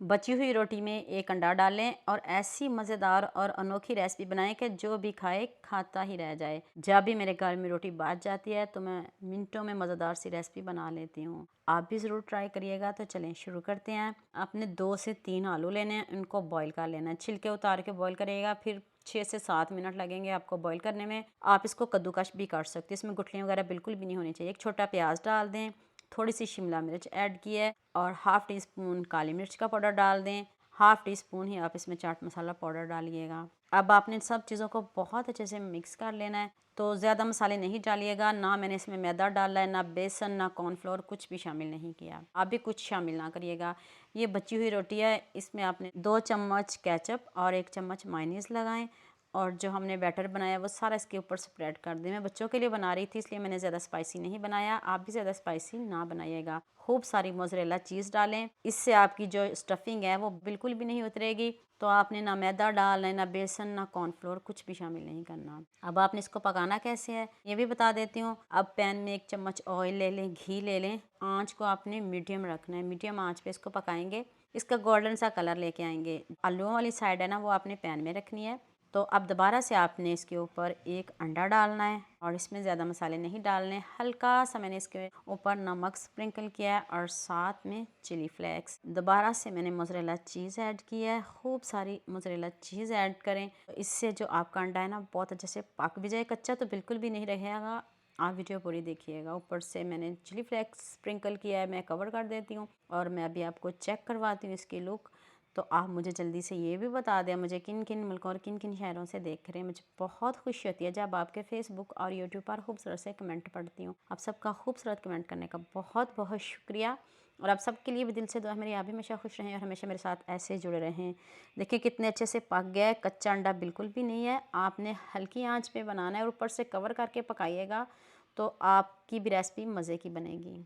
बची हुई रोटी में एक अंडा डालें और ऐसी मज़ेदार और अनोखी रेसिपी बनाएं कि जो भी खाए खाता ही रह जाए। जब भी मेरे घर में रोटी बच जाती है तो मैं मिनटों में मज़ेदार सी रेसिपी बना लेती हूँ। आप भी ज़रूर ट्राई करिएगा। तो चलें शुरू करते हैं। आपने 2 से 3 आलू लेने हैं, उनको बॉईल कर लेना है। छिलके उतार के बॉईल करिएगा, फिर 6 से 7 मिनट लगेंगे आपको बॉईल करने में। आप इसको कद्दूकश भी कर सकते हैं, इसमें गुठलियाँ वगैरह बिल्कुल भी नहीं होनी चाहिए। एक छोटा प्याज डाल दें, थोड़ी सी शिमला मिर्च ऐड की है और हाफ़ टी स्पून काली मिर्च का पाउडर डाल दें। हाफ़ टी स्पून ही आप इसमें चाट मसाला पाउडर डालिएगा। अब आपने सब चीज़ों को बहुत अच्छे से मिक्स कर लेना है। तो ज़्यादा मसाले नहीं डालिएगा, ना मैंने इसमें मैदा डाला है, ना बेसन, ना कॉर्नफ्लोर, कुछ भी शामिल नहीं किया। आप भी कुछ शामिल ना करिएगा। ये बची हुई रोटी है, इसमें आपने 2 चम्मच केचप और 1 चम्मच मायोनीज़ लगाएं और जो हमने बैटर बनाया वो सारा इसके ऊपर स्प्रेड कर दें। मैं बच्चों के लिए बना रही थी इसलिए मैंने ज़्यादा स्पाइसी नहीं बनाया, आप भी ज़्यादा स्पाइसी ना बनाइएगा। खूब सारी मोज़रेला चीज़ डालें, इससे आपकी जो स्टफिंग है वो बिल्कुल भी नहीं उतरेगी। तो आपने ना मैदा डालना है, ना बेसन, ना कॉर्नफ्लोर, कुछ भी शामिल नहीं करना। अब आपने इसको पकाना कैसे है ये भी बता देती हूँ। अब पैन में 1 चम्मच ऑयल ले लें, घी ले लें। आँच को आपने मीडियम रखना है, मीडियम आँच पे इसको पकाएंगे। इसका गोल्डन सा कलर लेके आएंगे। आलूओं वाली साइड है ना वो आपने पैन में रखनी है। तो अब दोबारा से आपने इसके ऊपर एक अंडा डालना है और इसमें ज़्यादा मसाले नहीं डालने। हल्का सा मैंने इसके ऊपर नमक स्प्रिंकल किया है और साथ में चिली फ्लेक्स। दोबारा से मैंने मोज़रेला चीज़ ऐड की है। खूब सारी मोज़रेला चीज़ ऐड करें, तो इससे जो आपका अंडा है ना बहुत अच्छे से पक भी जाए, कच्चा तो बिल्कुल भी नहीं रहेगा। आप वीडियो पूरी देखिएगा। ऊपर से मैंने चिली फ्लेक्स स्प्रिंकल किया है। मैं कवर कर देती हूँ और मैं अभी आपको चेक करवाती हूँ इसकी लुक। तो आप मुझे जल्दी से ये भी बता दें मुझे किन किन मुल्कों और किन किन शहरों से देख रहे हैं। मुझे बहुत खुशी होती है जब आपके फेसबुक और यूट्यूब पर खूबसूरत से कमेंट पढ़ती हूँ। आप सबका खूबसूरत कमेंट करने का बहुत बहुत शुक्रिया और आप सबके लिए भी दिल से दुआ है मेरी, आप भी हमेशा खुश रहें और हमेशा मेरे साथ ऐसे जुड़े रहें। देखिए कितने अच्छे से पक गया है, कच्चा अंडा बिल्कुल भी नहीं है। आपने हल्की आंच पे बनाना है और ऊपर से कवर करके पकाइएगा, तो आपकी भी रेसिपी मज़े की बनेगी।